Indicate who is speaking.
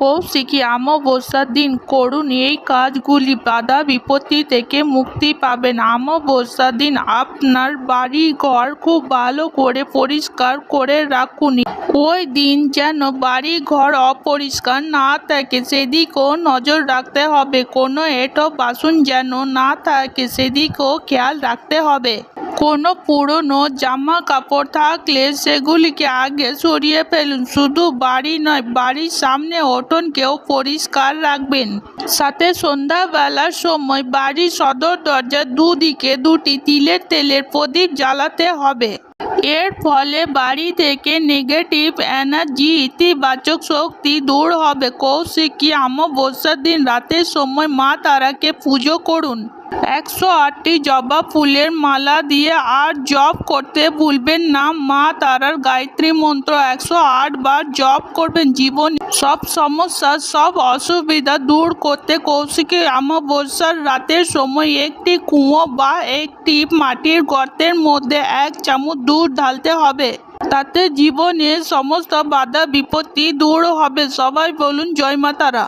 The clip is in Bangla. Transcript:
Speaker 1: কৌশিকী অমাবস্যার দিন করুন এই কাজগুলি, বাধা বিপত্তি থেকে মুক্তি পাবেন। অমাবস্যার দিন আপনার বাড়ি ঘর খুব ভালো করে পরিষ্কার করে রাখুন। ওই দিন যেন বাড়ি ঘর অপরিষ্কার না থাকে সেদিকেও নজর রাখতে হবে। কোনো এঁটো বাসন যেন না থাকে সেদিকেও খেয়াল রাখতে হবে। কোনো পুরনো জামা কাপড় থাকলে সেগুলিকে আগে সরিয়ে ফেলুন। শুধু বাড়ি নয়, বাড়ির সামনে উঠোনকেও পরিষ্কার রাখবেন। সাথে সন্ধ্যাবেলার সময় বাড়ির সদর দরজার দুদিকে দুটি তিলের তেলের প্রদীপ জ্বালাতে হবে। এর ফলে বাড়ি থেকে নেগেটিভ এনার্জি, ইতিবাচক শক্তি দূর হবে। কৌশিকী অমাবস্যার দিন রাতের সময় মা তারাকে পুজো করুন। 108টি জবা ফুলের মালা দিয়ে আর জপ করতে ভুলবেন না। মা তারার গায়ত্রী মন্ত্র 108 বার জপ করবেন। জীবন সব সমস্যা, সব অসুবিধা দূর করতে কৌশিকী অমাবস্যার রাতের সময় একটি কুয়ো বা একটি মাটির গর্তের মধ্যে 1 চামচ দুধ ঢালতে হবে। তাতে জীবনের সমস্ত বাধা বিপত্তি দূর হবে। সবাই বলুন জয় মা তারা।